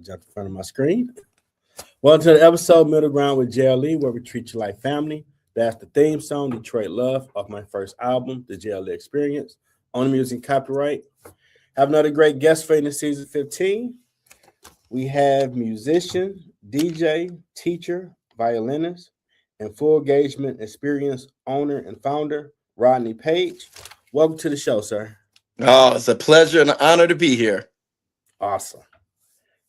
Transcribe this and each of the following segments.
jumped in front of my screen. Welcome to the episode Middle Ground with JLE, where we treat you like family. That's the theme song, Detroit Love, off my first album, The JLE Experience, on the music copyright. Have another great guest for you in season 15. We have musician, DJ, teacher, violinist, and full engagement experience owner and founder, Rodney Page. Welcome to the show, sir. Oh, it's a pleasure and an honor to be here. Awesome.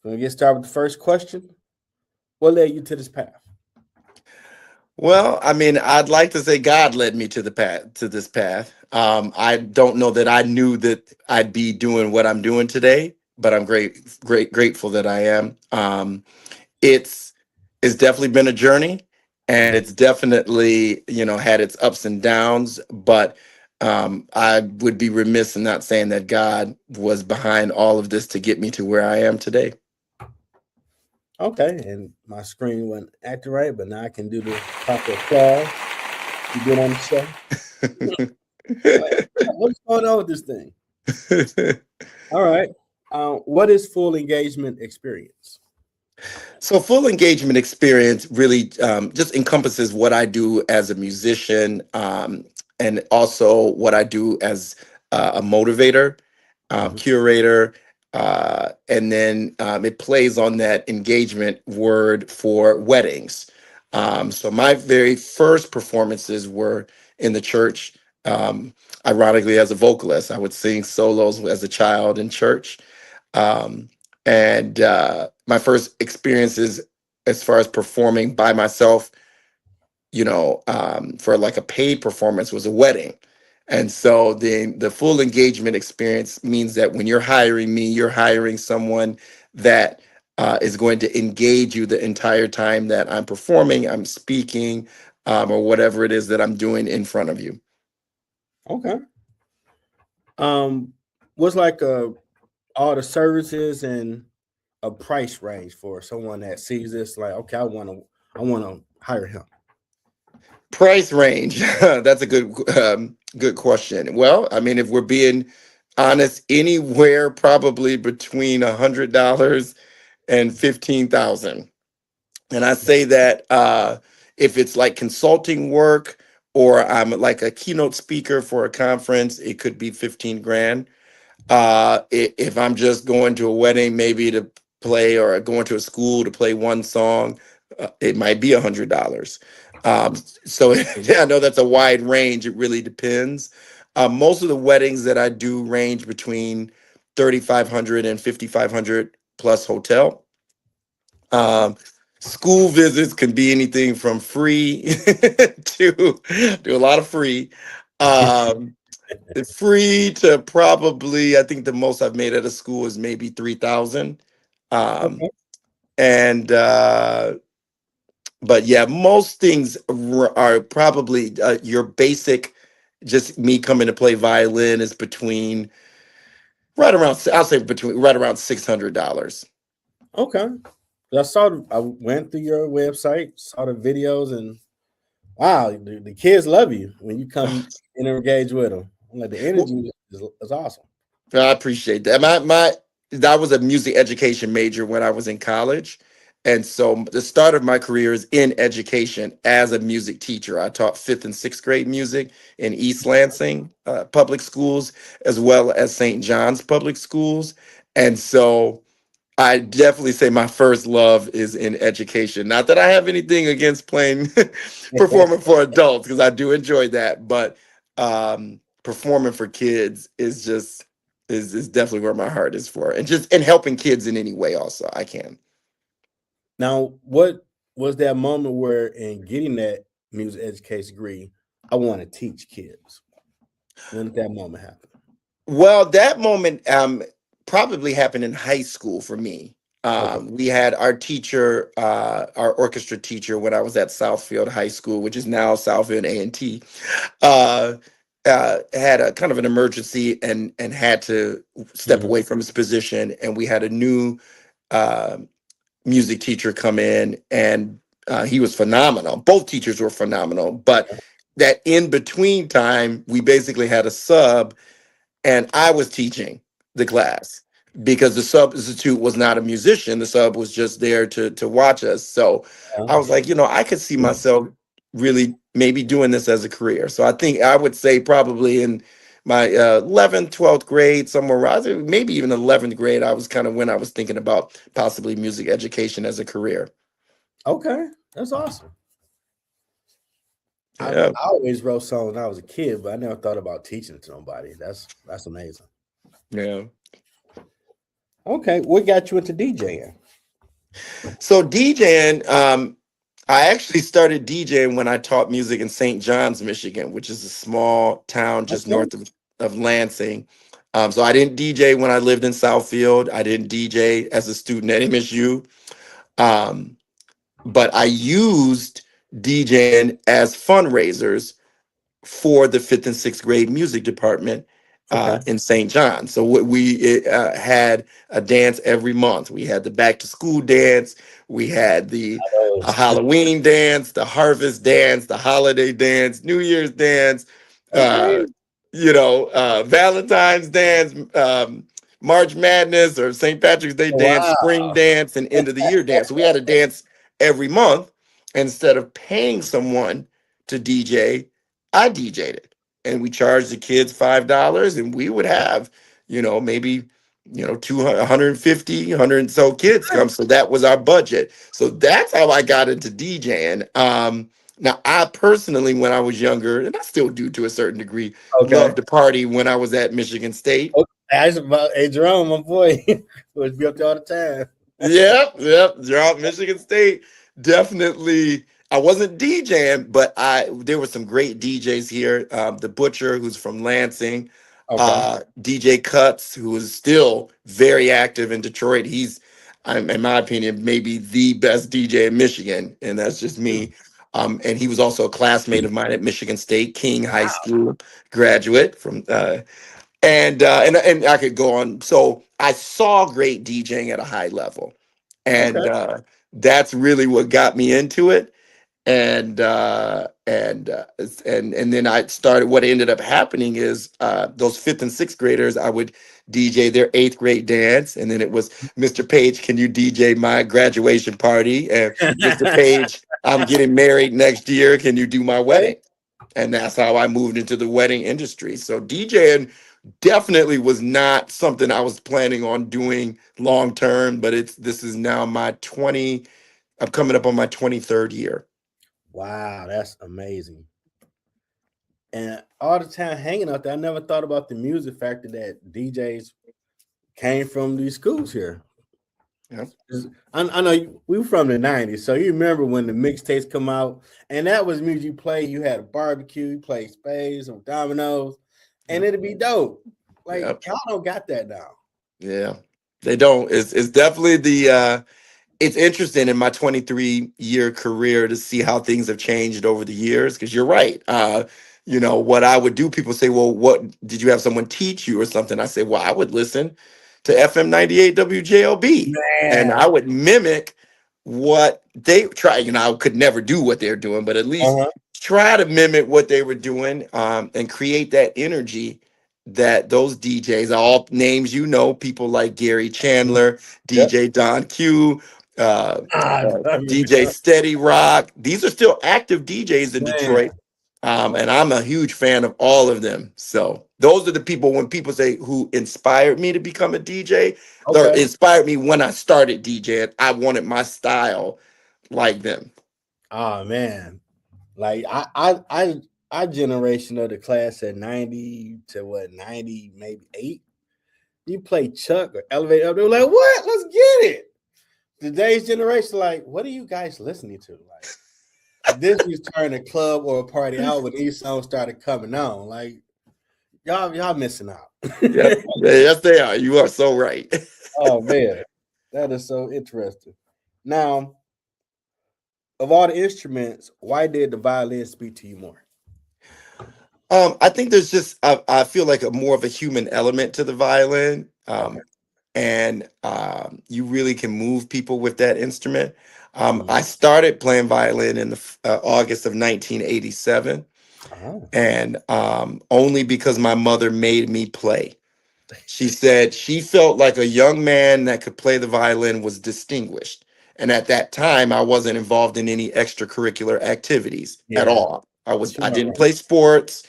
We're going to get started with the first question. What led you to this path? Well, I mean, I'd like to say God led me to this path. I don't know that I knew that I'd be doing what I'm doing today, but I'm grateful that I am. It's definitely been a journey, and it's definitely, had its ups and downs, but I would be remiss in not saying that God was behind all of this to get me to where I am today. Okay, and my screen wasn't acting right, but now I can do the proper applause. You been on the show? What's going on with this thing? All right. What is full engagement experience? So full engagement experience really just encompasses what I do as a musician, and also what I do as a motivator, curator, and then it plays on that engagement word for weddings. So my very first performances were in the church. Ironically, as a vocalist, I would sing solos as a child in church. And my first experiences as far as performing by myself, for like a paid performance was a wedding. And so the full engagement experience means that when you're hiring me, you're hiring someone that is going to engage you the entire time that I'm performing, I'm speaking, or whatever it is that I'm doing in front of you. Okay. What's like all the services and a price range for someone that sees this like, okay, I want to hire him? Price range. That's a good question. Well, I mean, if we're being honest, anywhere probably between $100 and $15,000. And I say that if it's like consulting work or I'm like a keynote speaker for a conference, it could be 15 grand. If I'm just going to a wedding, maybe to play, or going to a school to play one song, it might be $100. So I know that's a wide range. It really depends. Most of the weddings that I do range between 3,500 and 5,500 plus hotel. School visits can be anything from free to a lot of free. Free to probably, I think the most I've made at a school is maybe 3,000. Okay. And but yeah, most things are probably your basic, just me coming to play violin is between right around, I'll say between right around $600. Okay. I went through your website, saw the videos, and wow, the kids love you when you come and engage with them. Like the energy is awesome. I appreciate that. That was a music education major when I was in college. And so the start of my career is in education as a music teacher. I taught 5th and 6th grade music in East Lansing public schools, as well as St. John's public schools. And so I definitely say my first love is in education. Not that I have anything against playing, performing for adults, because I do enjoy that. But performing for kids is definitely where my heart is for, and helping kids in any way also I can. Now, what was that moment where in getting that music education degree, I want to teach kids? When did that moment happen? Well, that moment probably happened in high school for me. Okay. We had our teacher, our orchestra teacher, when I was at Southfield High School, which is now Southfield A&T, had a kind of an emergency and had to step away from his position, and we had a new music teacher come in, and he was phenomenal. Both teachers were phenomenal, but that in between time, we basically had a sub, and I was teaching the class. because the substitute was not a musician. The sub was just there to watch us. So I was like, I could see myself really maybe doing this as a career. So I think I would say probably in my 11th, 12th grade, somewhere around, maybe even 11th grade, I was kind of when I was thinking about possibly music education as a career. Okay, that's awesome. I Yeah. always wrote songs when I was a kid, but I never thought about teaching it to nobody. That's amazing. Yeah. Okay, what got you into DJing? So DJing, I actually started DJing when I taught music in St. John's, Michigan, which is a small town just Okay, north of Lansing. So I didn't DJ when I lived in Southfield. I didn't DJ as a student at MSU. Um, but I used DJing as fundraisers for the fifth and sixth grade music department okay. in St. John. So had a dance every month. We had the back to school dance. We had the Those. Halloween dance, the harvest dance, the holiday dance, New Year's dance, Okay. uh, Valentine's dance, March Madness or St. Patrick's Day dance, Wow. spring dance, and end of the year dance. So we had a dance every month. Instead of paying someone to DJ, I DJ'd it, and we charged the kids $5, and we would have, maybe 200, 150, 100 and so kids come. So that was our budget. So that's how I got into DJing. Now, I personally, when I was younger, and I still do to a certain degree, Okay. loved to party when I was at Michigan State. Okay. I was about, hey Jerome, my boy, was be up there all the time. Yep. Throughout Michigan State, definitely. I wasn't DJing, but there were some great DJs here. The Butcher, who's from Lansing, Okay. DJ Cuts, who is still very active in Detroit. He's, in my opinion, maybe the best DJ in Michigan, and that's just me. And he was also a classmate of mine at Michigan State, King High School graduate from and I could go on. So I saw great DJing at a high level, Okay. and that's really what got me into it. And then I started. What ended up happening is those fifth and sixth graders, I would DJ their eighth grade dance, and then it was Mr. Page, can you DJ my graduation party? And Mr. Page, I'm getting married next year. Can you do my Okay. wedding? And that's how I moved into the wedding industry. So DJing definitely was not something I was planning on doing long term, but this is now my 20, I'm coming up on my 23rd year. Wow, that's amazing. And all the time hanging out there, I never thought about the music factor that DJs came from these schools here. Yeah. I know we were from the 90s, so you remember when the mixtapes come out, and that was music you play. You had a barbecue, you played spades or dominoes, and it'd be dope. Like Yep. y'all don't got that now. Yeah. They don't. It's definitely it's interesting in my 23-year career to see how things have changed over the years, because you're right. What I would do, people say, well, what did you have someone teach you or something? I say, well, I would listen to FM 98 WJLB, and Man. I would mimic what they try. I could never do what they're doing, but at least Uh-huh. try to mimic what they were doing, and create that energy that those DJs, all names, people like Gary Chandler, Yep. DJ Don Q, I DJ Steady Rock. These are still active DJs in man. Detroit. And I'm a huge fan of all of them. So those are the people, when people say who inspired me to become a DJ, or Okay. inspired me when I started DJing, I wanted my style like them. Oh man. Like I generation of the class at 90 to what 90, maybe 8. You play Chuck or Elevate Up, they were like, what? Let's get it. Today's generation, like, what are you guys listening to? Like this was turning a club or a party out when these songs started coming on. Like y'all missing out. Yep. Yes, they are. You are so right. Oh man, that is so interesting. Now, of all the instruments, why did the violin speak to you more? I think there's just I feel like a more of a human element to the violin, Okay. and you really can move people with that instrument. Mhm. I started playing violin in the August of 1987, Oh, and only because my mother made me play. She said she felt like a young man that could play the violin was distinguished. And at that time, I wasn't involved in any extracurricular activities at Yeah, all. I didn't sure. play sports.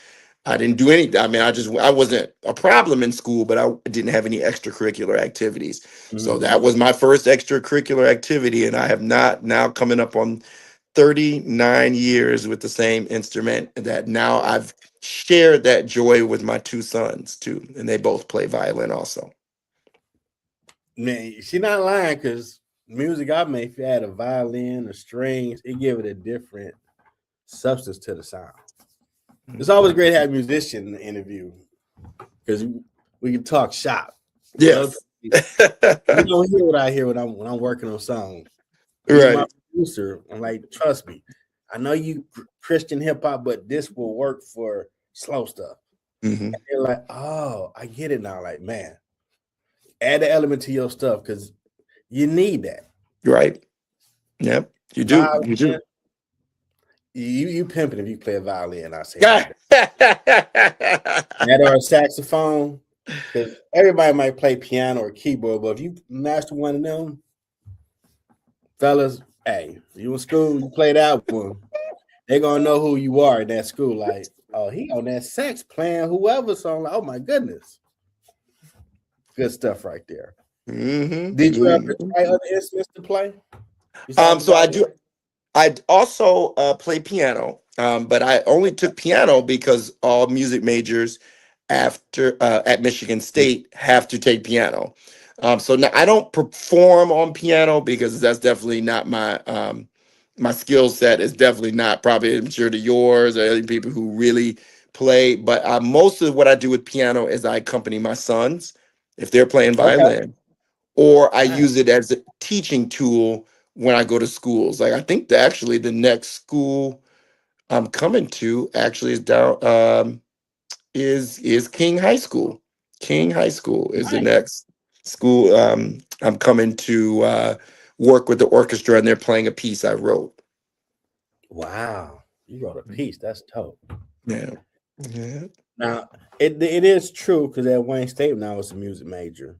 I didn't do anything. I mean, I wasn't a problem in school, but I didn't have any extracurricular activities. So Mhm. that was my first extracurricular activity. And I have not, now coming up on 39 years with the same instrument, that now I've shared that joy with my two sons too, and they both play violin also. Man, she not lying because music I make, if you add a violin or strings, it give it a different substance to the sound. It's always great to have a musician in the interview because we can talk shop. So Yes. you don't hear what I hear when I'm working on songs. Even my Right. producer, I'm like, trust me, I know you Christian hip hop, but this will work for slow stuff. Hmm. They're like, oh, I get it now. Like, man, add the element to your stuff because you need that. Right. Yep. You do. You Violin, do. you pimping if you play a violin. I say Yeah. that. That or a saxophone, because everybody might play piano or keyboard, but if you master one of them, fellas, hey, you in school, you play that one, they're gonna know who you are in that school. Like, oh, he on that sax playing whoever song. Like, oh my goodness, good stuff right there. Hmm. Did you ever Hmm. try other instruments to play besides the So I do. violin? I also play piano, but I only took piano because all music majors after at Michigan State have to take piano. So now I don't perform on piano because that's definitely not my skill set. Is definitely not, probably I'm sure, to yours or other people who really play. But most of what I do with piano is I accompany my sons if they're playing Okay, violin, or I nice. use it as a teaching tool when I go to schools. Like I think actually the next school I'm coming to actually is down is King High School. King High School is the Nice. next school I'm coming to work with the orchestra, and they're playing a piece I wrote. Wow, you wrote a piece. That's dope. Yeah. Yeah. Now, it is true because at Wayne State now it's a music major.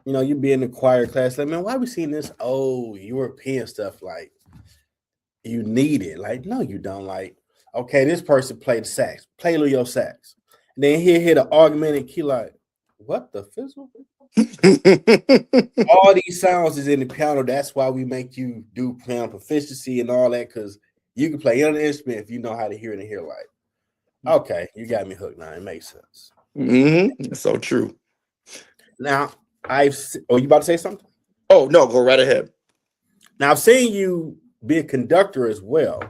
You know, you be in the choir class, like, man, why we seeing this old European stuff? Like, you need it. Like, no, you don't. Like, okay, this person played the sax, play a little your sax. And then he hit an augmented key, like, what the fizzle? All these sounds is in the piano. That's why we make you do piano proficiency and all that, because you can play any instrument if you know how to hear it and hear like. Okay, you got me hooked now. It makes sense. So true. Now, oh, you about to say something? Oh no, go right ahead. Now, I've seen you be a conductor as well.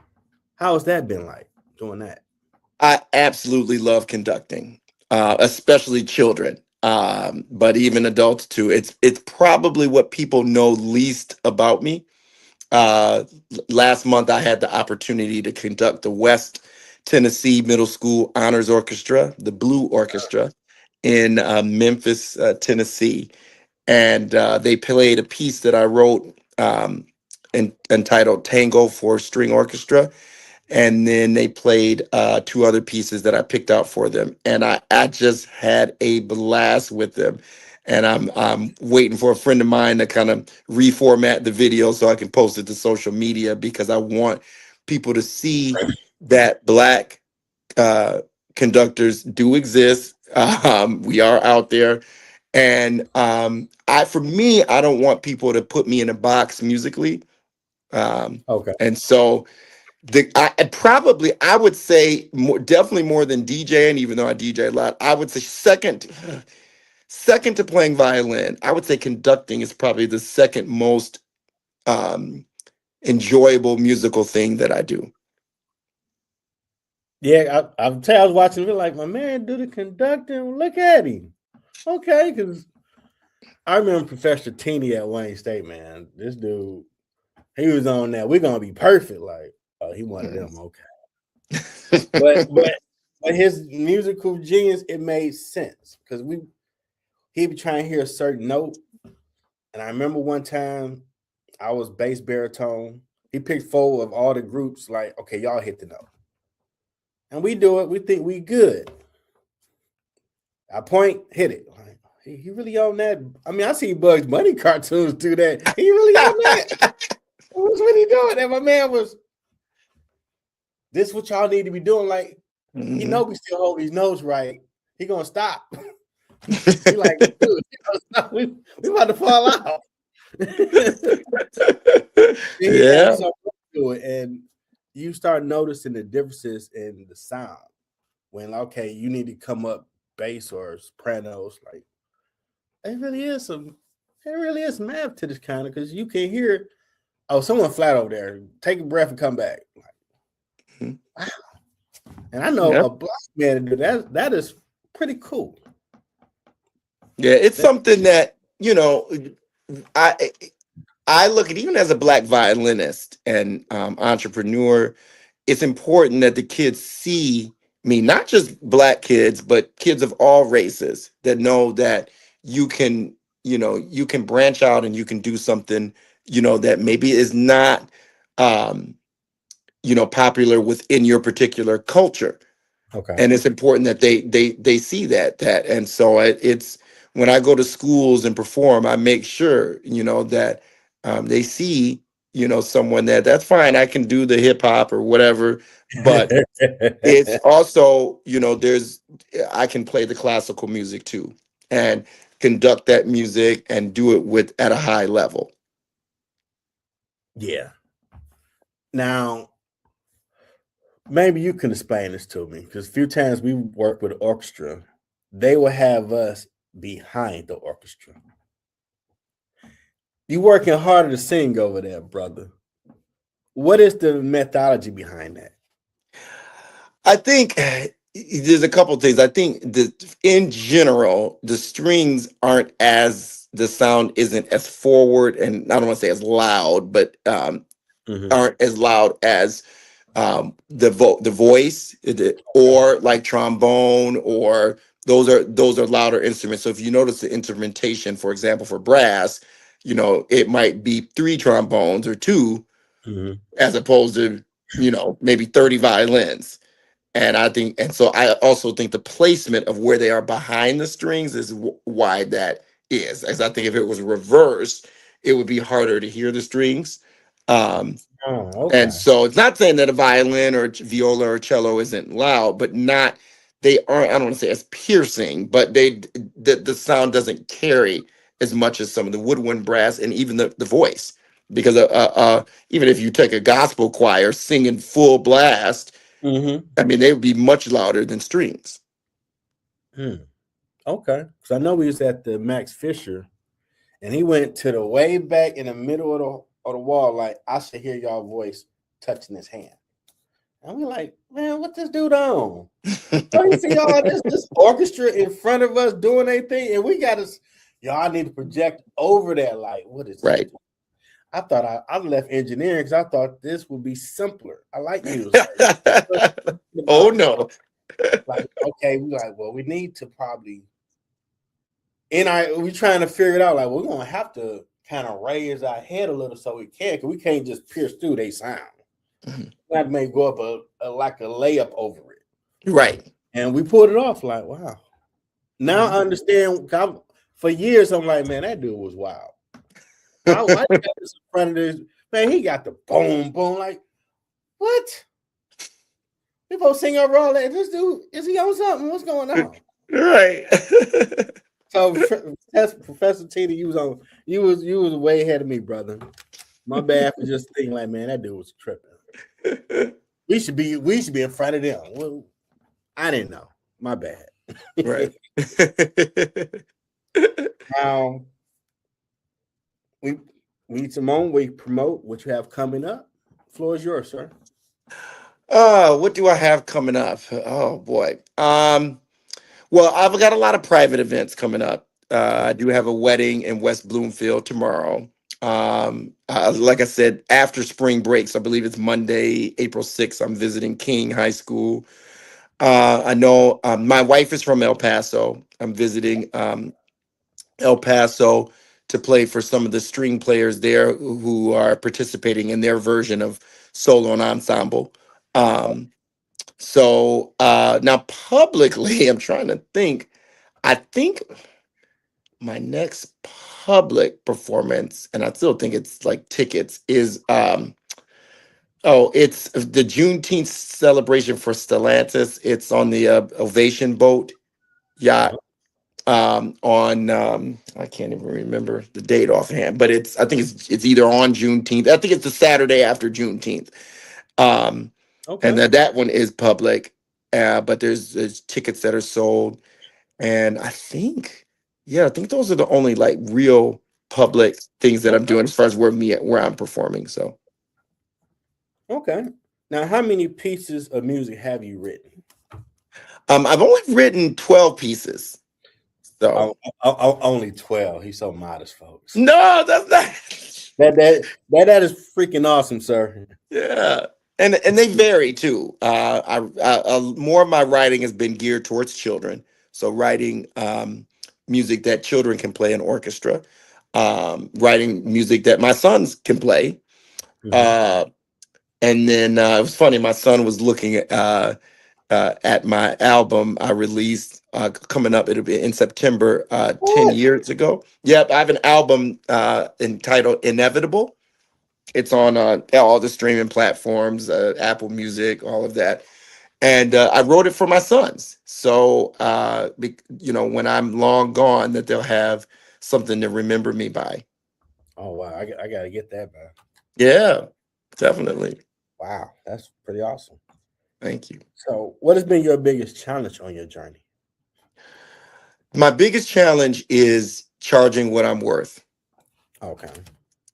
How has that been like doing that? I absolutely love conducting, especially children, but even adults too. It's probably what people know least about me. Last month, I had the opportunity to conduct the West Tennessee Middle School Honors Orchestra, the Blue Orchestra, in Memphis, Tennessee, and they played a piece that I wrote entitled "Tango for String Orchestra." And then they played two other pieces that I picked out for them, and I just had a blast with them. And I'm waiting for a friend of mine to kind of reformat the video so I can post it to social media, because I want people to see that Black uh, conductors do exist. We are out there, and for me, I don't want people to put me in a box musically. Um, Okay. and so I would say more, definitely more than DJing, even though I DJ a lot. I would say second to playing violin. I would say conducting is probably the second most um, enjoyable musical thing that I do. Yeah, I'll tell you, I was watching it like, my man do the conducting. Look at him. Okay, because I remember Professor Teeny at Wayne State, man. This dude, he was on that. We're gonna be perfect. Like, oh, he one of Mm. them. Okay, but his musical genius, it made sense because he'd be trying to hear a certain note. And I remember one time I was bass baritone. He picked four of all the groups, like, okay, y'all hit the note. And we do it, we think we good. I point, hit it. Like, he really on that. I mean, I see Bugs Bunny cartoons do that. He really on that. What's what he doing? And my man was, this what y'all need to be doing. Like, he know we still hold his nose right. He gonna stop. He like, dude, we about to fall out. He Yeah. so to it, and you start noticing the differences in the sound. When okay, you need to come up bass or sopranos. Like, it really is math to this kind of, because you can hear, oh, someone flat over there. Take a breath and come back. Like, wow. And I know a black man to do that. That is pretty cool. Yeah, it's something that, you know, I look at, even as a black violinist and entrepreneur, it's important that the kids see me, not just black kids, but kids of all races, that know that you can, you know, you can branch out and you can do something, you know, that maybe is not, um, you know, popular within your particular culture. Okay. And it's important that they see that. And so it's, when I go to schools and perform, I make sure, you know, that they see, you know, someone that's fine, I can do the hip hop or whatever, but it's also, you know, I can play the classical music too, and conduct that music and do it with at a high level. Yeah. Now, maybe you can explain this to me, because a few times we work with orchestra, they will have us behind the orchestra. You working harder to sing over there, brother. What is the methodology behind that? I think there's a couple things. I think that in general, the strings aren't as, the sound isn't as forward, and I don't want to say as loud, but aren't as loud as the voice, or like trombone, or those are louder instruments. So if you notice the instrumentation, for example, for brass, you know, it might be 3 trombones or 2, as opposed to, you know, maybe 30 violins. And I think, and so I also think the placement of where they are behind the strings is why that is. As I think if it was reversed, it would be harder to hear the strings. Okay. And so it's not saying that a violin or viola or cello isn't loud, but not, they aren't, I don't want to say as piercing, but the sound doesn't carry as much as some of the woodwind, brass, and even the voice. Because even if you take a gospel choir singing full blast, I mean, they would be much louder than strings. Okay. Because I know we was at the Max Fisher, and he went to the way back in the middle of the wall, like, I should hear y'all voice touching his hand. And we're like, man, what this dude on? So you see all this orchestra in front of us doing anything, and we got to, y'all need to project over there. Like, what is right? I thought I left engineering because I thought this would be simpler. I like music. Oh no. Like, okay, we like, well, we need to probably, we trying to figure it out. Like, we're gonna have to kind of raise our head a little so we can, because we can't just pierce through they sound. That may go up like a layup over it. Right. And we pulled it off. Like, wow. Now I understand. For years, I'm like, man, that dude was wild. Why you got this in front of this? Man, he got the boom, boom. Like, what? We both sing over all that. This dude, is he on something? What's going on? Right. So, Professor Tina, you was way ahead of me, brother. My bad for just thinking like, man, that dude was tripping. We should be in front of them. Well, I didn't know. My bad. Right. We Simone, we promote what you have coming up. Floor is yours, sir. What do I have coming up? Oh boy. Well, I've got a lot of private events coming up. I do have a wedding in West Bloomfield tomorrow. Like I said, after spring breaks, I believe it's Monday, April 6th, I'm visiting King High School. I know my wife is from El Paso. I'm visiting El Paso to play for some of the string players there who are participating in their version of solo and ensemble. So now publicly, I'm trying to think. I think my next public performance, and I still think it's like tickets, is it's the Juneteenth celebration for Stellantis. It's on the Ovation boat yacht on I can't even remember the date offhand, but I think it's either on Juneteenth. I think it's the Saturday after Juneteenth. Um, and Okay. that one is public, but there's tickets that are sold, and I think those are the only like real public things that I'm Okay. doing as far as where I'm performing. So Okay. Now, how many pieces of music have you written? I've only written 12 pieces. So Only 12. He's so modest, folks. no, that's not. That is freaking awesome, sir. Yeah, and they vary too. More of my writing has been geared towards children, so writing music that children can play in orchestra, writing music that my sons can play. Mm-hmm. Uh, and then it was funny. My son was looking at my album I released coming up. It'll be in September, 10 years ago. Yep, I have an album entitled "Inevitable." It's on all the streaming platforms, Apple Music, all of that. And I wrote it for my sons. So, when I'm long gone, that they'll have something to remember me by. Oh wow, I gotta get that, man. Yeah, definitely. Wow, that's pretty awesome. Thank you. So, what has been your biggest challenge on your journey? My biggest challenge is charging what I'm worth. Okay.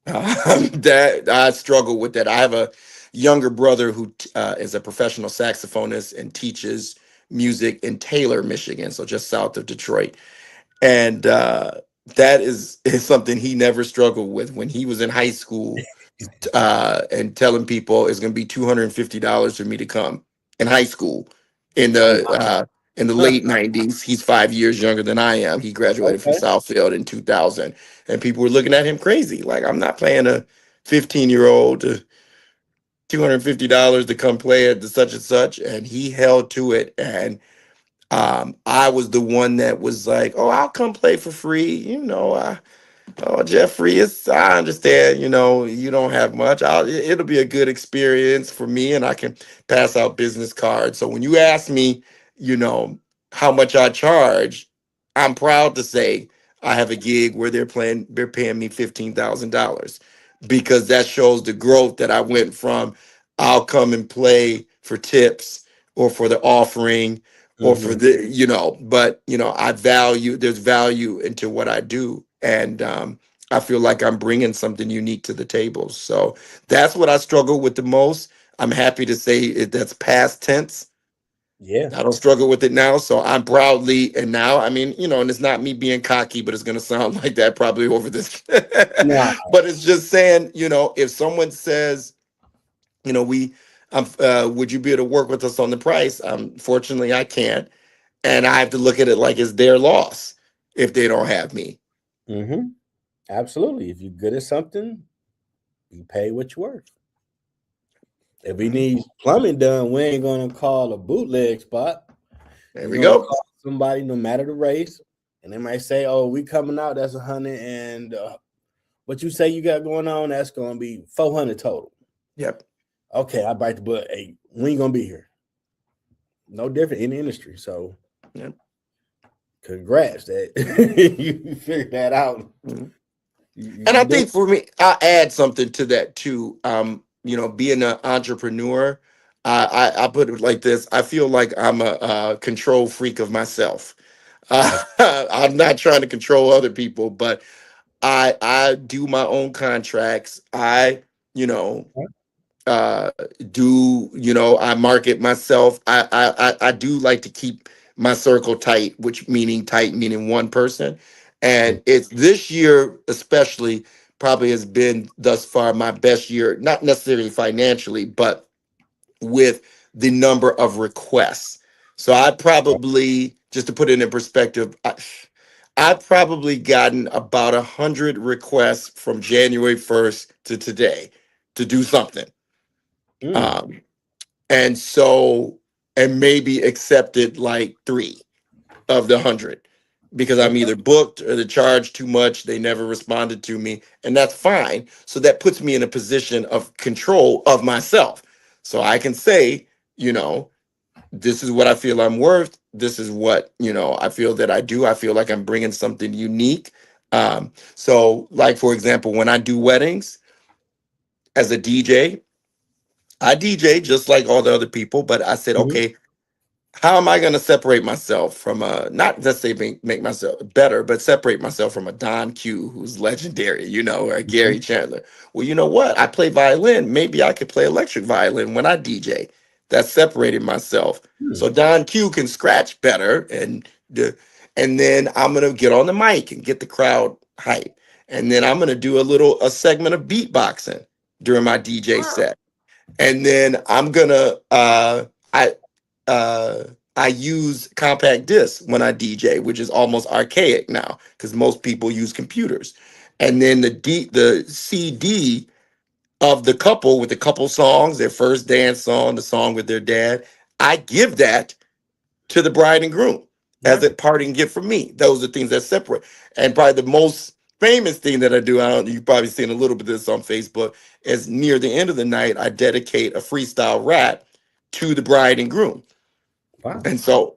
That I struggle with that. I have a younger brother who is a professional saxophonist and teaches music in Taylor, Michigan, so just south of Detroit. And that is something he never struggled with when he was in high school, and telling people it's going to be $250 for me to come in high school in Oh the late 90s. He's 5 years younger than I am. He graduated from okay. Southfield in 2000, and people were looking at him crazy. Like, I'm not paying a 15-year-old $250 to come play at the such and such. And he held to it. And I was the one that was like, oh, I'll come play for free. Oh, Jeffrey, I understand, you don't have much. It'll be a good experience for me, and I can pass out business cards. So when you ask me, you know, how much I charge, I'm proud to say I have a gig where they're paying me $15,000, because that shows the growth that I went from I'll come and play for tips or for the offering or for Mm-hmm. but there's value into what I do. And I feel like I'm bringing something unique to the table. So that's what I struggle with the most. I'm happy to say that's past tense. Yeah. I don't struggle with it now. So I'm proudly, and now, I mean, and it's not me being cocky, but it's going to sound like that probably over this. Nah. But it's just saying, if someone says, would you be able to work with us on the price? Fortunately, I can't. And I have to look at it like it's their loss if they don't have me. Mm-hmm. Absolutely. If you're good at something, you pay what you're worth. If we need plumbing done, we ain't gonna call a bootleg spot. There We're we gonna go. call somebody, no matter the race, and they might say, "Oh, we coming out. That's 100, and what you say you got going on, that's gonna be 400 total." Yep. Okay, I bite the bullet. Hey, when you gonna be here? No different in the industry. So, Yep. congrats that you figured that out. Mhm. You, And I you do. think for me, I'll add something to that too. Being an entrepreneur, I put it like this: I feel like I'm a control freak of myself. I'm not trying to control other people, but I do my own contracts. I you know uh I market myself. I do like to keep my circle tight, which meaning one person. And it's this year especially probably has been thus far my best year, not necessarily financially, but with the number of requests. So I probably, just to put it in perspective, I've probably gotten about 100 requests from January 1st to today to do something. Mm, Um, and so, and maybe accepted like three of the 100. because I'm Okay. either booked or they charge too much. They never responded to me, and that's fine. So that puts me in a position of control of myself. So I can say, you know, this is what I feel I'm worth. This is what, I feel that I do. I feel like I'm bringing something unique. So, like, for example, when I do weddings as a DJ, I DJ just like all the other people, but I said, Mhm. okay, how am I going to separate myself from not let's say make myself better, but separate myself from a Don Q who's legendary, or a Mhm. Gary Chandler? Well, you know what? I play violin. Maybe I could play electric violin when I DJ. That separated myself. Hmm. So Don Q can scratch better and then I'm gonna get on the mic and get the crowd hype. And then I'm gonna do a segment of beatboxing during my DJ Wow. set. And then I uh I use compact disc when I DJ, which is almost archaic now because most people use computers. And then the CD of the couple with the couple songs, their first dance song, the song with their dad, I give that to the bride and groom as Right. a parting gift from me. Those are things that separate. And probably the most famous thing that I do, I don't, you've probably seen a little bit of this on Facebook, is near the end of the night, I dedicate a freestyle rap to the bride and groom. Wow. And so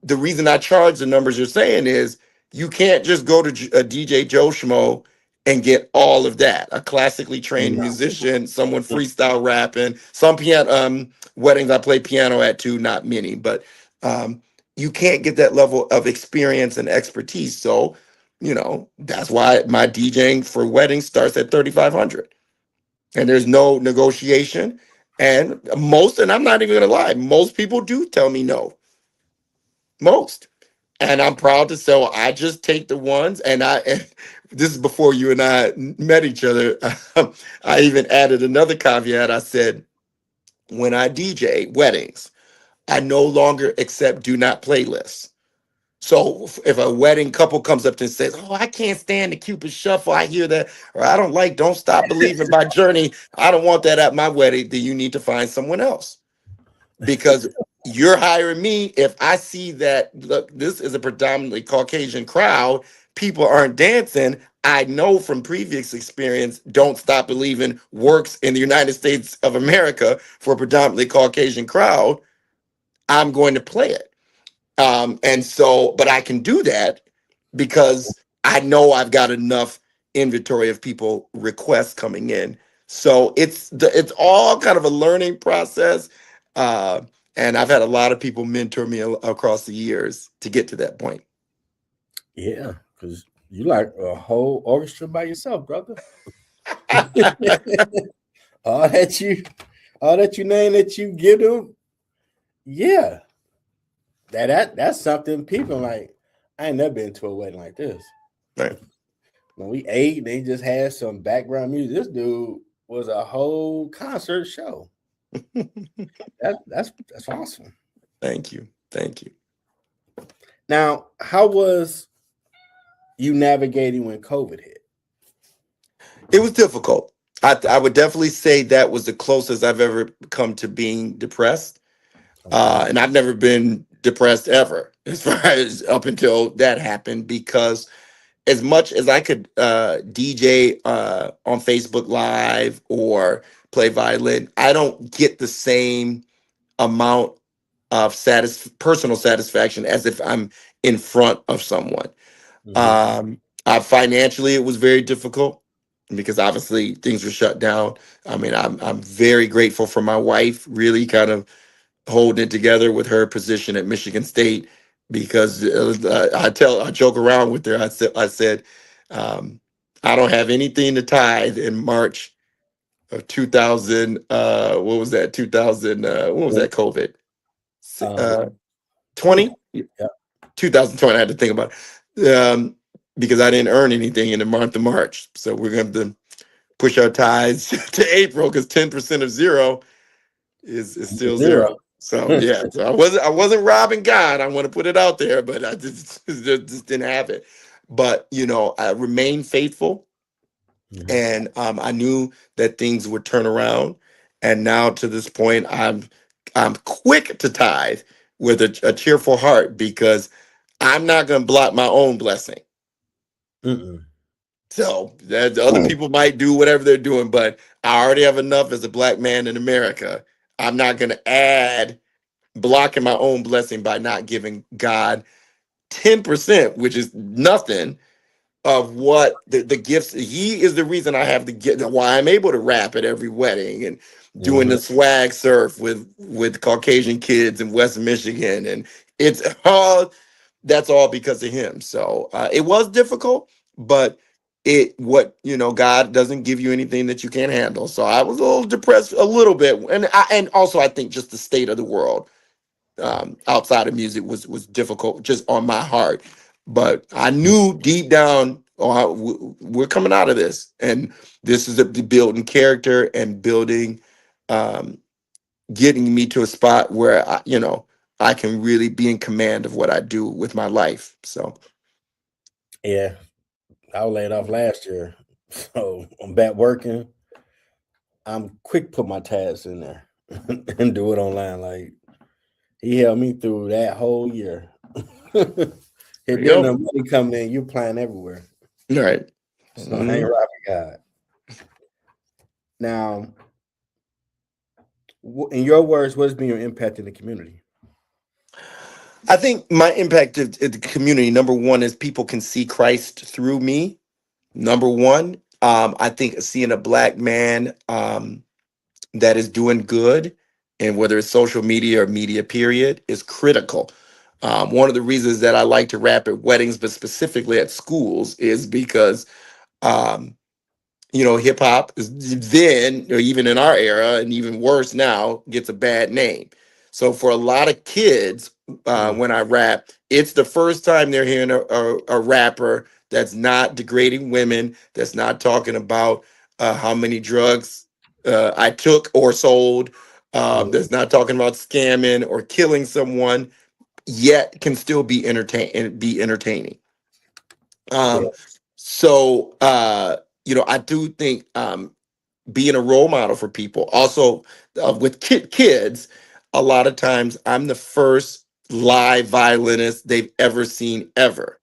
the reason I charge the numbers you're saying is you can't just go to a DJ Joe Schmo and get all of that. A classically trained No. musician, someone freestyle rapping, some piano weddings I play piano at too, not many, but um, you can't get that level of experience and expertise. So, that's why my DJing for weddings starts at 3,500 and there's no negotiation. And I'm not even gonna lie, most people do tell me no. Most. And I'm proud to say, well, I just take the ones, and this is before you and I met each other. I even added another caveat. I said, when I DJ weddings, I no longer accept do not playlists. So if a wedding couple comes up to and says, "Oh, I can't stand the Cupid Shuffle," I hear that, or I don't like "Don't Stop Believing" by Journey. I don't want that at my wedding. Then you need to find someone else because you're hiring me. If I see that, look, this is a predominantly Caucasian crowd, people aren't dancing. I know from previous experience, Don't Stop Believing works in the United States of America for a predominantly Caucasian crowd. I'm going to play it. And so, but I can do that because I know I've got enough inventory of people requests coming in. So it's all kind of a learning process. Uh, and I've had a lot of people mentor me across the years to get to that point. Yeah, because you like a whole orchestra by yourself, brother. all that you, all that you name that you give them. Yeah, that's something people like. I ain't never been to a wedding like this. Right. When we ate, they just had some background music. This dude was a whole concert show. That's awesome. Thank you. Thank you. Now, how was you navigating when COVID hit? It was difficult. I would definitely say that was the closest I've ever come to being depressed. Okay. And I've never been depressed ever, as far as up until that happened, because as much as I could DJ on Facebook Live or play violin, I don't get the same amount of personal satisfaction as if I'm in front of someone. Hmm. Financially, it was very difficult because obviously things were shut down. I mean, I'm very grateful for my wife, really kind of holding it together with her position at Michigan State because I joke around with her. I said um, I don't have anything to tithe in March of 2000. What was that? 2000. What was that? COVID. Um, 20. 20. Yeah. 2020. I had to think about it because I didn't earn anything in the month of March. So we're going to push our tithes to April because 10% of zero is still zero. Zero. So yeah, so I wasn't robbing God. I want to put it out there, but I just didn't have it. But I remained faithful, Mhm. and I knew that things would turn around. And now to this point, I'm quick to tithe with a cheerful heart, because I'm not going to block my own blessing. Mm-mm. So that other people might do whatever they're doing, but I already have enough as a black man in America. I'm not going to add blocking my own blessing by not giving God 10%, which is nothing of what the gifts. He is the reason I have the gift, why I'm able to rap at every wedding and doing the swag surf with Caucasian kids in West Michigan, and it's all that's all because of him. So it was difficult, but God doesn't give you anything that you can't handle. So I was a little depressed a little bit, and also I think just the state of the world outside of music was difficult just on my heart. But I knew deep down, we're coming out of this, and this is the building character and building, um, getting me to a spot where I can really be in command of what I do with my life. So Yeah, I was laid off last year, so I'm back working. I'm quick put my tasks in there and do it online. Like he helped me through that whole year. If there you then go. the money come in, you playing everywhere. All right. So I ain't robbing God. Now, in your words, what has been your impact in the community? I think my impact of the community, number one, is people can see Christ through me. Number one, I think seeing a black man that is doing good, and whether it's social media or media, period, is critical. One of the reasons that I like to rap at weddings, but specifically at schools, is because um, hip hop is then, or even in our era, and even worse now, gets a bad name. So for a lot of kids, when I rap, it's the first time they're hearing a rapper that's not degrading women, that's not talking about how many drugs I took or sold, that's not talking about scamming or killing someone, yet can still be entertaining. Yeah. Um, so I do think being a role model for people. Also, with kids, a lot of times I'm the first live violinist they've ever seen ever.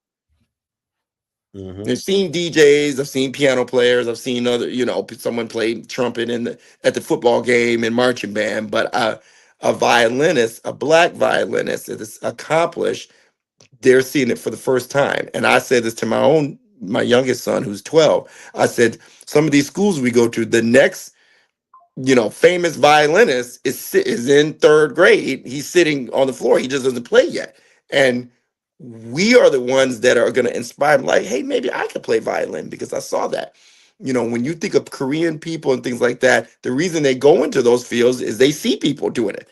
I've seen DJs, I've seen piano players, I've seen other, someone played trumpet at the football game and marching band, but a violinist, a black violinist that is accomplished, they're seeing it for the first time. And I said this to my youngest son, who's 12. I said, some of these schools we go to, the next famous violinist is in third grade. He's sitting on the floor. He just doesn't play yet. And we are the ones that are going to inspire him. Like, hey, maybe I could play violin because I saw that. When you think of Korean people and things like that, the reason they go into those fields is they see people doing it.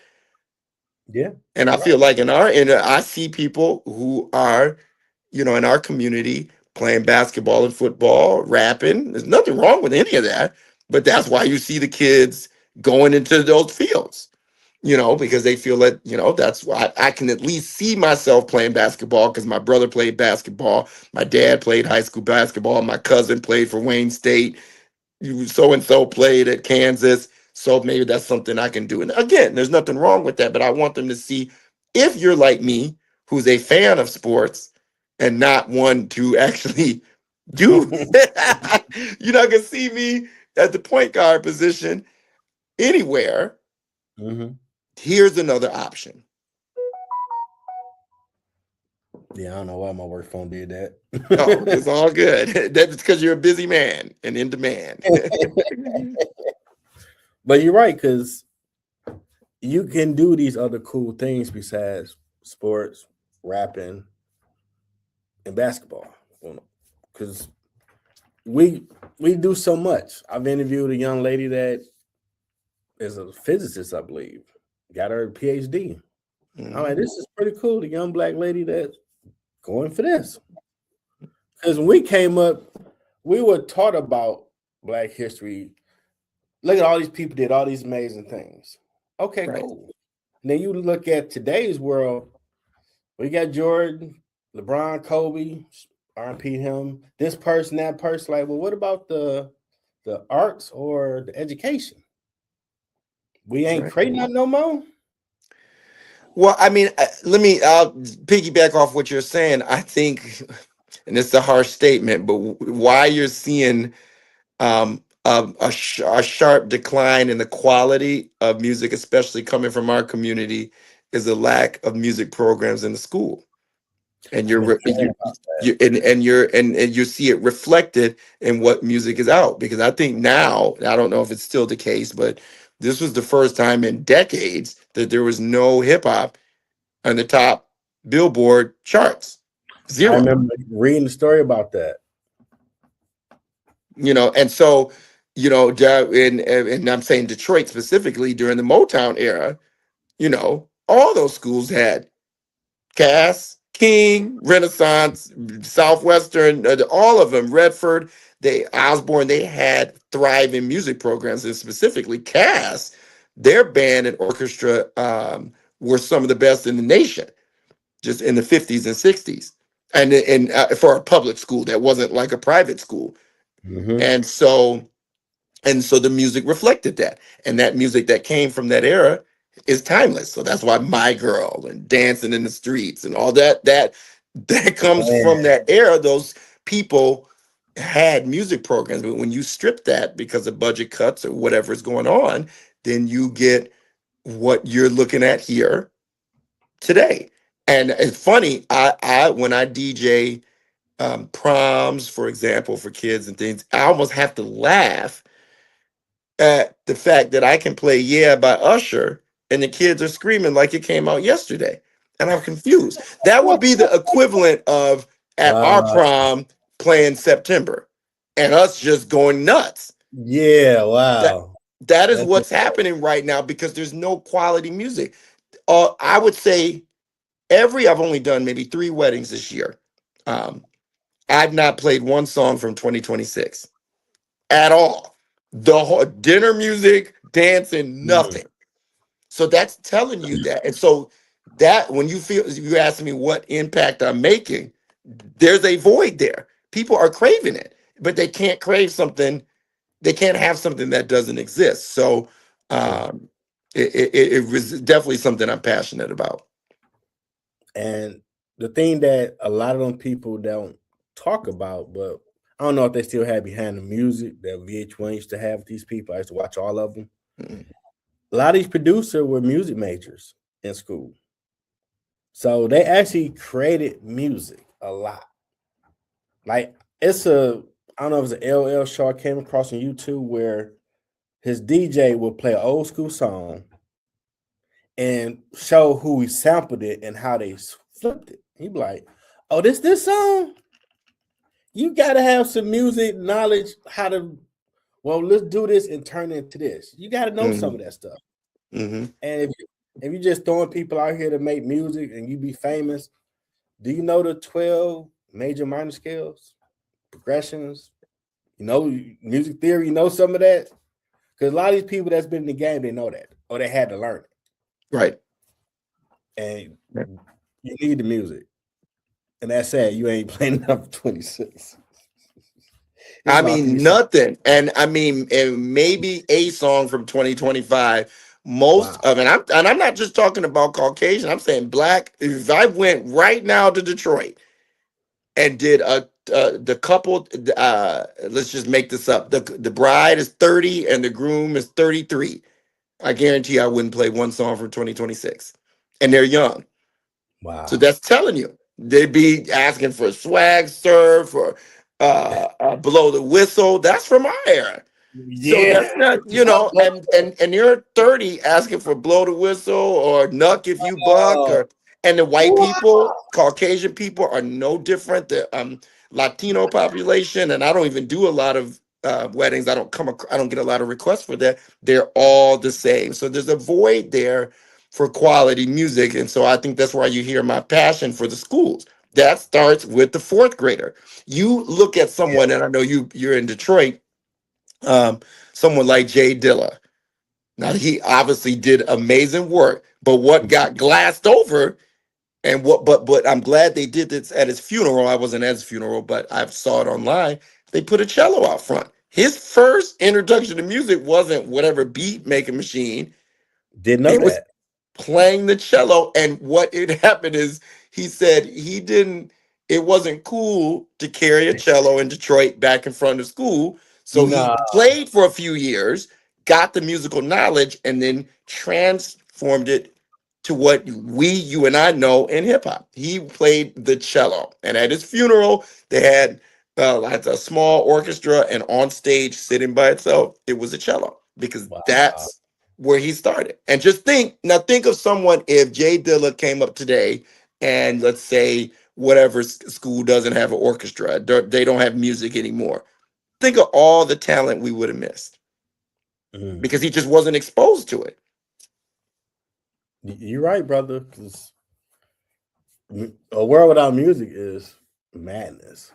Yeah. And I feel like I see people who are, in our community playing basketball and football, rapping. There's nothing wrong with any of that. But that's why you see the kids going into those fields, because they feel that, that's why I can at least see myself playing basketball, because my brother played basketball. My dad played high school basketball. My cousin played for Wayne State. So and so played at Kansas. So maybe that's something I can do. And again, there's nothing wrong with that, but I want them to see, if you're like me, who's a fan of sports and not one to actually do. You're not gonna see me at the point guard position anywhere. Here's another option. Yeah, I don't know why my work phone did that. Oh, it's all good. That's because you're a busy man and in demand. But you're right, because you can do these other cool things besides sports, rapping, and basketball. Because we do so much. I've interviewed a young lady that is a physicist, I believe, got her PhD. I'm like, this is pretty cool. The young black lady that's going for this. Because when we came up, we were taught about Black history. Look at all these people did all these amazing things. Okay, Right. cool. And then you look at today's world, we got Jordan, LeBron, Kobe, RP him, this person, that person. Like, well, what about the arts or the education? We ain't creating that no more. Well, I mean, I'll piggyback off what you're saying. I think, and it's a harsh statement, but why you're seeing a sharp decline in the quality of music, especially coming from our community, is a lack of music programs in the school. And I've been hearing you, about that. and you see it reflected in what music is out. Because I think now, I don't know if it's still the case, but this was the first time in decades that there was no hip hop on the top Billboard charts. I Zero. remember reading the story about that. And so, and I'm saying Detroit specifically during the Motown era, all those schools had Cass, King, Renaissance, Southwestern, all of them, Redford, Osborne, they had thriving music programs, and specifically Cass, their band and orchestra were some of the best in the nation, just in the 50s and 60s, and for a public school that wasn't like a private school, Hmm. and so the music reflected that, and that music that came from that era is timeless. So that's why My Girl and Dancing in the Streets and all that comes from that era. Those people had music programs, but when you strip that because of budget cuts or whatever is going on, then you get what you're looking at here today. And it's funny, I when I DJ proms, for example, for kids and things, I almost have to laugh at the fact that I can play Yeah by Usher and the kids are screaming like it came out yesterday. And I'm confused. That would be the equivalent of at our Wow. prom playing September and us just going nuts. Yeah. That Wow. that is That's what's happening right now because there's no quality music. I would say I've only done maybe 3 weddings this year. Um, I've not played one song from 2026 at all. The whole dinner music, dancing, mm, nothing. So that's telling you that. And so that when you ask me what impact I'm making, there's a void there. People are craving it, but they can't crave something. They can't have something that doesn't exist. So true. um, it was definitely something I'm passionate about. And the thing that a lot of them people don't talk about, but I don't know if they still have behind the music that VH1 used to have with these people. I used to watch all of them. Mm. A lot of these producers were music majors in school. So they actually created music a lot. Like I don't know if it's an L.L. show I came across on YouTube where his DJ would play an old school song and show who he sampled it and how they flipped it. He'd be like, "Oh, this song? You got to have some music knowledge how to. Well, let's do this and turn it into this. You got to know some Mhm. of that stuff. Mhm. And if you just throwing people out here to make music and you be famous, do you know the 12 major minor scales, progressions? You know music theory. You know some of that because a lot of these people that's been in the game they know that or they had to learn it. Right. And you need the music. And that's sad. You ain't playing enough 26. It's I about to be mean, some nothing. And I mean, maybe a song from 2025. wow. Most of it, and I'm not just talking about Caucasian. I'm saying black. If I went right now to Detroit and did the couple, let's just make this up. The bride is 30 and the groom is 33. I guarantee I wouldn't play one song from 2026, and they're young. So Wow. that's telling you they'd be asking for swag surf or blow the whistle. That's from our era. So Yeah. that's not, and you're 30 asking for blow the whistle or nuck if you buck Oh, or and the white people, wow. Caucasian people are no different. The Latino population, and I don't even do a lot of weddings. I don't get a lot of requests for that. They're all the same. So there's a void there for quality music. And so I think that's why you hear my passion for the schools. That starts with the fourth grader. You look at someone, and I know you're in Detroit, um, someone like Jay Dilla. Now he obviously did amazing work, but what got glassed over and but I'm glad they did this at his funeral. I wasn't at his funeral, but I saw it online. They put a cello out front. His first introduction to music wasn't whatever beat making machine. Didn't know It was that. playing the cello. And what had happened is he said it wasn't cool to carry a cello in Detroit back in front of school. So he Nah. played for a few years, got the musical knowledge, and then transformed it to what you and I know in hip hop. He played the cello. And at his funeral, they had like a small orchestra, and on stage sitting by itself, it was a cello because Wow. that's where he started. And just think of someone if Jay Dilla came up today and let's say whatever school doesn't have an orchestra, they don't have music anymore. Think of all the talent we would have missed Mm. because he just wasn't exposed to it. You're right, brother. Because a world without music is madness,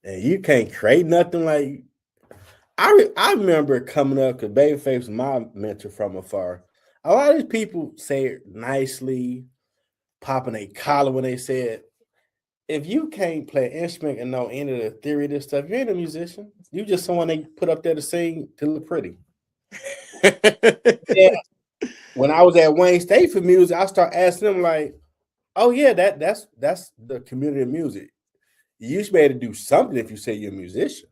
and you can't create nothing like. I remember coming up because Babyface was my mentor from afar. A lot of these people say it nicely, popping a collar when they said, if you can't play an instrument and know any of the theory of this stuff, you ain't a musician. You just someone they put up there to sing to look pretty. Yeah. When I was at Wayne State for music, I start asking them like, "Oh yeah, that's the community of music. You should be able to do something if you say you're a musician.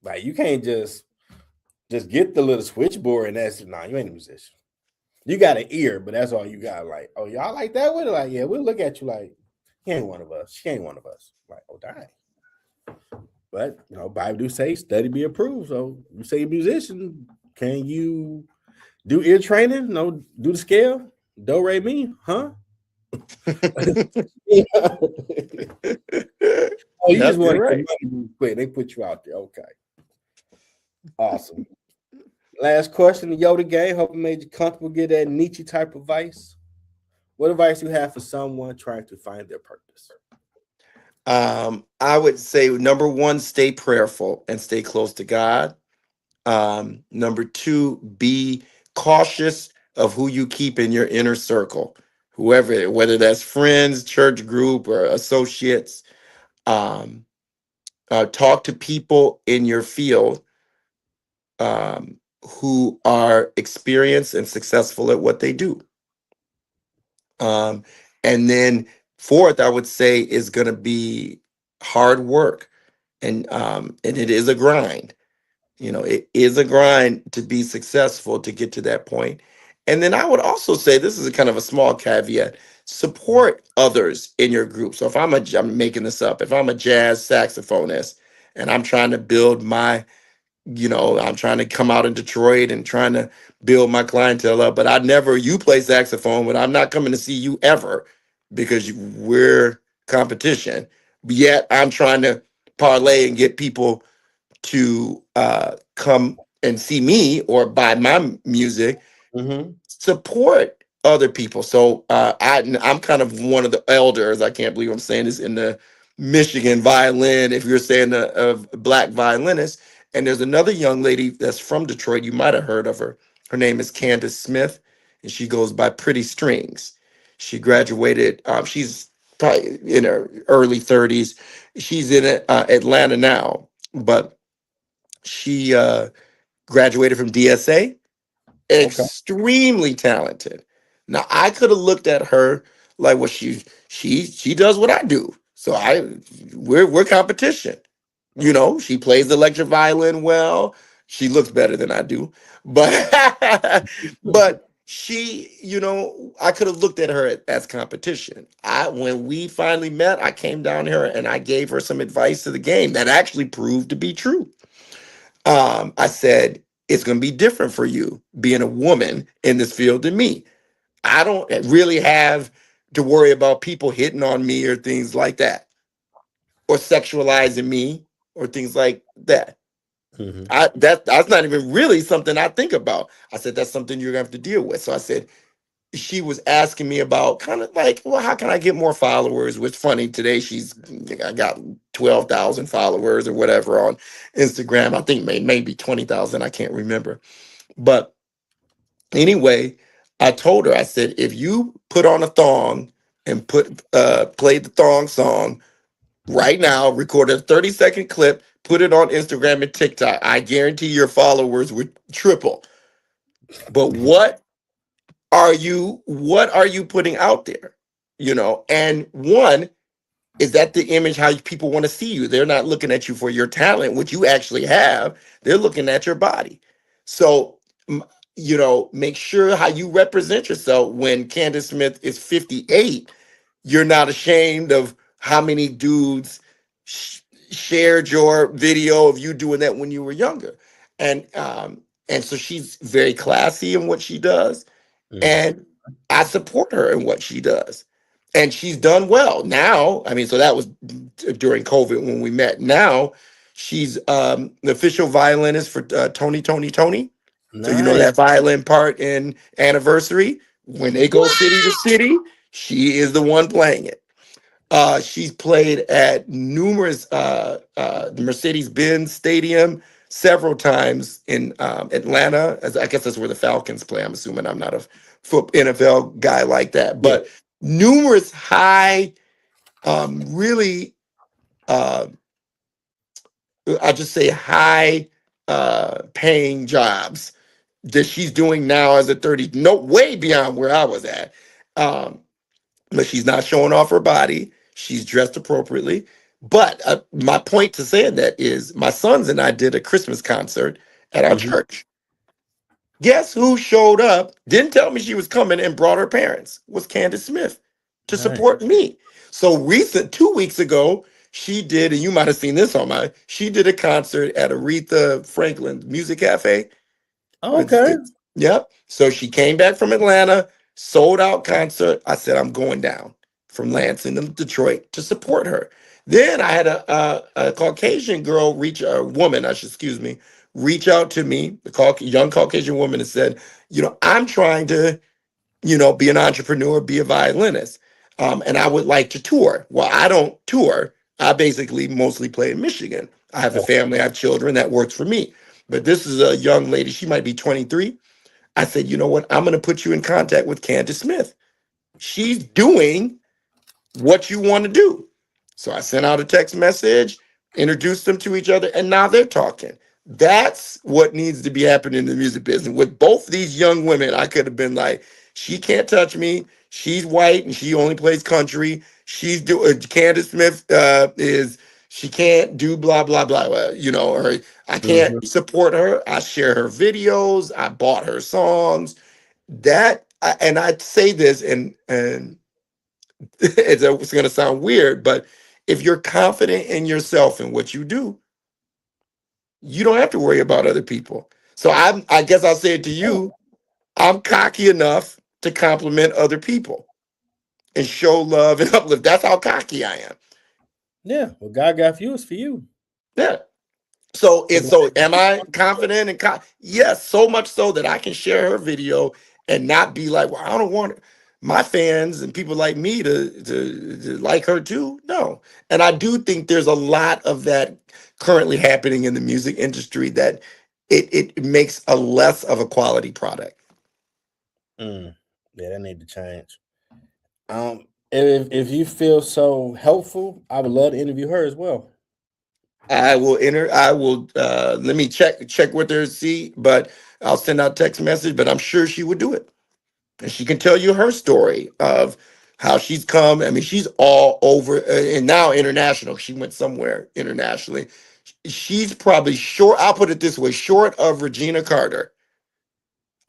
Like you can't just get the little switchboard and that's nah, you ain't a musician. You got an ear, but that's all you got. Like, oh y'all like that with it? Like, yeah, we'll look at you like he ain't one of us. She ain't one of us. Like, oh dang. But Bible do say study be approved. So you say you're a musician, can you do ear training? No, do the scale. Do re mi, huh? Oh, you just Yep, want you're to get right. money real quick. They put you out there. Okay. Awesome. Last question, the Yoda game. Hope it made you comfortable. Get that Nietzsche type advice. What advice you have for someone trying to find their purpose? I would say number one, stay prayerful and stay close to God. Number two, be cautious of who you keep in your inner circle, whoever, whether that's friends, church group, or associates. Um, Talk to people in your field who are experienced and successful at what they do. Um, and then fourth, I would say is going to be hard work, and it is a grind. It is a grind to be successful to get to that point. And then I would also say this is a kind of a small caveat: support others in your group. So if I'm making this up, if I'm a jazz saxophonist and I'm trying to build I'm trying to come out in Detroit and trying to build my clientele up. But you play saxophone, but I'm not coming to see you ever because we're competition. Yet I'm trying to parlay and get people to come and see me or buy my music. Mm-hmm. Support other people. So I'm kind of one of the elders. I can't believe I'm saying this in the Michigan violin. If you're saying a black violinist, and there's another young lady that's from Detroit. You might have heard of her. Her name is Candace Smith, and she goes by Pretty Strings. She graduated. She's probably in her early 30s. She's in Atlanta now, but she graduated from DSA, Okay. extremely talented. Now I could have looked at her like, well, she does what I do, so we're competition. She plays the electric violin well. She looks better than I do, but but I could have looked at her as competition. When we finally met, I came down here and I gave her some advice to the game that actually proved to be true. I said, it's going to be different for you being a woman in this field than me. I don't really have to worry about people hitting on me or things like that, or sexualizing me or things like that. Mm-hmm. That's not even really something I think about. I said, that's something you're going to have to deal with. So I said, she was asking me about kind of like, well, how can I get more followers? Which funny, today I got 12,000 followers or whatever on Instagram. I think maybe 20,000. I can't remember. But anyway, I told her, I said, if you put on a thong and play the thong song right now, record a 30-second clip, put it on Instagram and TikTok, I guarantee your followers would triple. But what what are you putting out there? And one, is that the image how people want to see you? They're not looking at you for your talent, which you actually have. They're looking at your body. So, make sure how you represent yourself. When Candace Smith is 58, you're not ashamed of how many dudes sh- shared your video of you doing that when you were younger. And so she's very classy in what she does, Mm. and I support her in what she does. And she's done well. Now, I mean, so that was during COVID when we met. Now she's the official violinist for Tony. So you know Nice. that violin part in Anniversary. When they go city to city, she is the one playing it. She's played at numerous the Mercedes-Benz Stadium several times in Atlanta. As I guess that's where the Falcons play. I'm assuming I'm not a NFL guy like that, Yeah. but numerous high, really, uh, I just say high paying jobs that she's doing now as a 30. No, way beyond where I was at. Um, but she's not showing off her body. She's dressed appropriately. But my point to saying that is my sons and I did a Christmas concert at our Mhm. church. Guess who showed up? Didn't tell me she was coming and brought her parents. Was Candace Smith to Nice. support me. So recent 2 weeks ago, she did, and you might have seen this on my. She did a concert at Aretha Franklin's Music Cafe. Okay. Yep. So she came back from Atlanta, sold out concert. I said, I'm going down from Lansing to Detroit to support her. Then I had a Caucasian girl a woman, I should excuse me, reach out to me, young Caucasian woman, and said, I'm trying to, be an entrepreneur, be a violinist. And I would like to tour. Well, I don't tour. I basically mostly play in Michigan. I have a Okay. family, I have children, that works for me. But this is a young lady, she might be 23. I said, you know what? I'm going to put you in contact with Candace Smith. She's doing what you want to do. So I sent out a text message, introduced them to each other, and now they're talking. That's what needs to be happening in the music business. With both these young women, I could have been like, she can't touch me. She's white and she only plays country. She's doing Candace Smith is she can't do blah blah blah. Or I can't Mhm. support her. I share her videos. I bought her songs. And I say this, and it's going to sound weird, but if you're confident in yourself and what you do, you don't have to worry about other people. So I guess I'll say it to you. I'm cocky enough to compliment other people and show love and uplift. That's how cocky I am. Yeah. Well, God got views for you. Yeah. So So it's so am I confident and yes, so much so that I can share her video and not be like, well, I don't want my fans and people like me to like her too. No. And I do think there's a lot of that currently happening in the music industry that it makes a less of a quality product. Yeah, that need to change. If you feel so helpful, I would love to interview her as well. I will let me check with her, see, but I'll send out text message, but I'm sure she would do it. And she can tell you her story of how she's come. I mean, she's all over and now international. She went somewhere internationally. She's probably short. I'll put it this way: short of Regina Carter,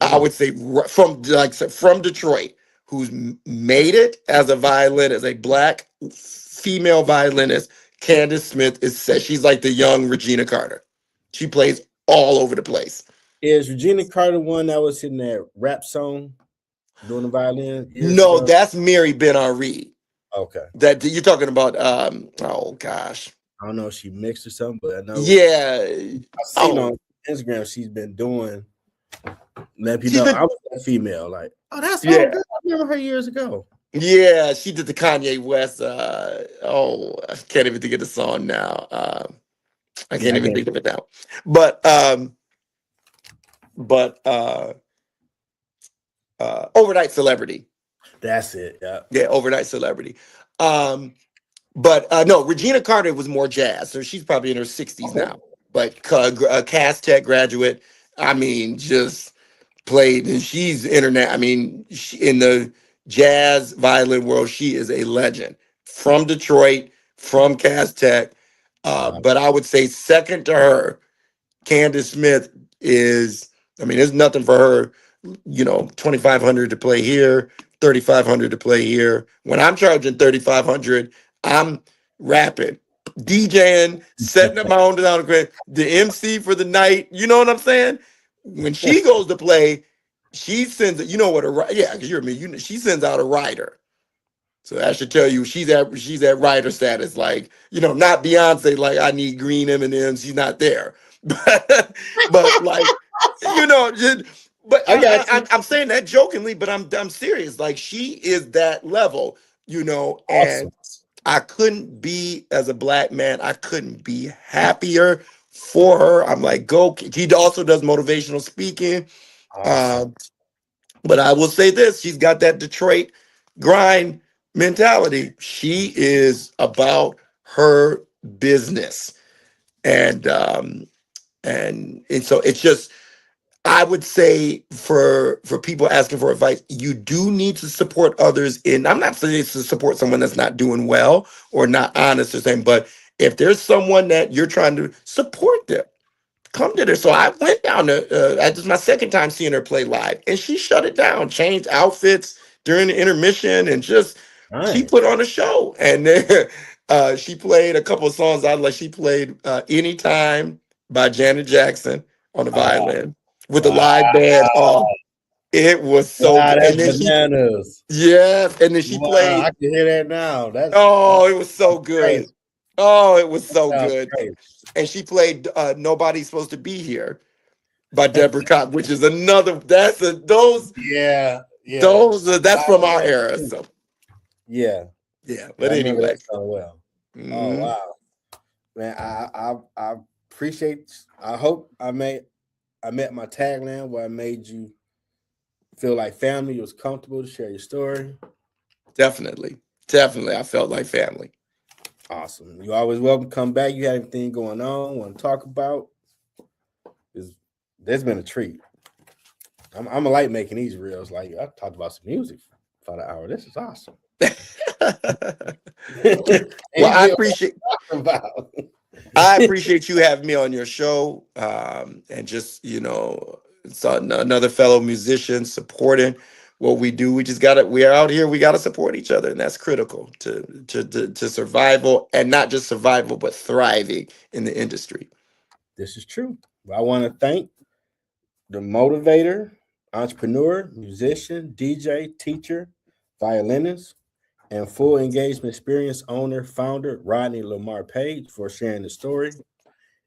I Mm. would say from like I said, from Detroit, who's made it as a violinist, as a black female violinist. Candace Smith is said she's like the young Regina Carter. She plays all over the place. Is Regina Carter one that was in that rap song doing the violin years No, ago? that's Mary Ben-Ari. Okay. That you're talking about. Oh gosh. I don't know if she mixed or something, but I know Yeah. I've seen Oh, on Instagram she's been doing let people she's know I been. was that female. Like, oh, that's so Yeah. good. I remember her years ago. Yeah. She did the Kanye West. I can't even think of the song now. I Yeah, can't I even can't. think of it now. But but overnight celebrity. That's it. Yeah. Yeah, overnight celebrity. Um, but no, Regina Carter was more jazz, so she's probably in her 60s Okay. now. But Cass Tech graduate. I mean, just played, and she's internet. I mean, in the jazz violin world, she is a legend from Detroit, from Cass Tech. Wow. But I would say second to her, Candace Smith is. I mean, there's nothing for her. 2,500 to play here, 3,500 to play here. When I'm charging 3,500, I'm rapping, DJing, setting up my own down the MC for the night. You know what I'm saying? When she goes to play, she sends it. You know what? Yeah, because you're me. She sends out a writer. So that should tell you she's at writer status. Like, not Beyonce. Like, I need green M&Ms. She's not there, but like, just. But I got you. I'm saying that jokingly, but I'm serious. Like, she is that level, and Awesome. I couldn't be, as a black man, I couldn't be happier for her. I'm like, go. He also does motivational speaking. Awesome. But I will say this: she's got that Detroit grind mentality. She is about her business, and so it's just. I would say for people asking for advice, you do need to support others I'm not saying to support someone that's not doing well or not honest or saying, but if there's someone that you're trying to support them, come to there. So I went down to, this is my second time seeing her play live, and she shut it down, changed outfits during the intermission, and just, she Nice. put on a show. And then she played a couple of songs I like. She played Anytime by Janet Jackson on the violin with a Wow. live band. Oh, it was so Wow, good. that's And then bananas. and then she Wow, played. I can hear that now. That's It was so good. crazy. Oh, it was so Sounds good. crazy. And she played Nobody's Supposed to Be Here by Deborah Cox, which is another. That's those. Yeah. That's from our era. So Yeah. But I remember anyway. that song well. Oh Mhm. wow, man! I appreciate. I hope I met my tagline where I made you feel like family. It was comfortable to share your story. Definitely, I felt like family. Awesome. You always welcome. Come back. You have anything going on? Want to talk about? There's been a treat. I'm a like making these reels. Like I talked about some music for the hour. This is awesome. Well, I appreciate you having me on your show, and just another fellow musician supporting what we do. We are out here. We gotta support each other, and that's critical to survival, and not just survival, but thriving in the industry. This is true. I want to thank the motivator, entrepreneur, musician, DJ, teacher, violinist, and full engagement experience owner, founder, Rodney Lamar Page, for sharing the story.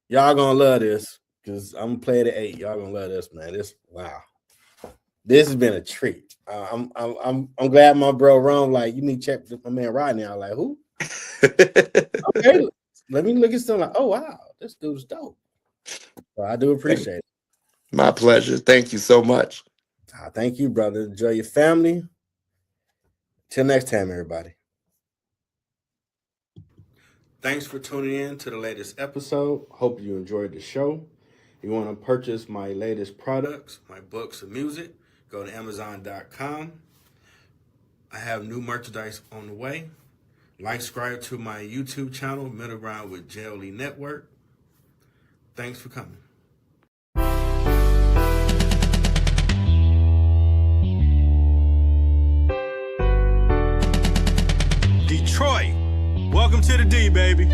Y'all gonna love this because I'm gonna play it at 8. Y'all gonna love this, man. This has been a treat. I'm glad my bro Ron like you need to check my man Rodney. I'm like, who? Okay, let me look at something. Like, oh wow, this dude's dope. So I do appreciate it. My pleasure. Thank you so much. Thank you, brother. Enjoy your family. Till next time, everybody. Thanks for tuning in to the latest episode. Hope you enjoyed the show. If you want to purchase my latest products, my books and music, go to Amazon.com. I have new merchandise on the way. Like, subscribe to my YouTube channel, Middle Ground with JLE Network. Thanks for coming. Detroit, welcome to the D, baby.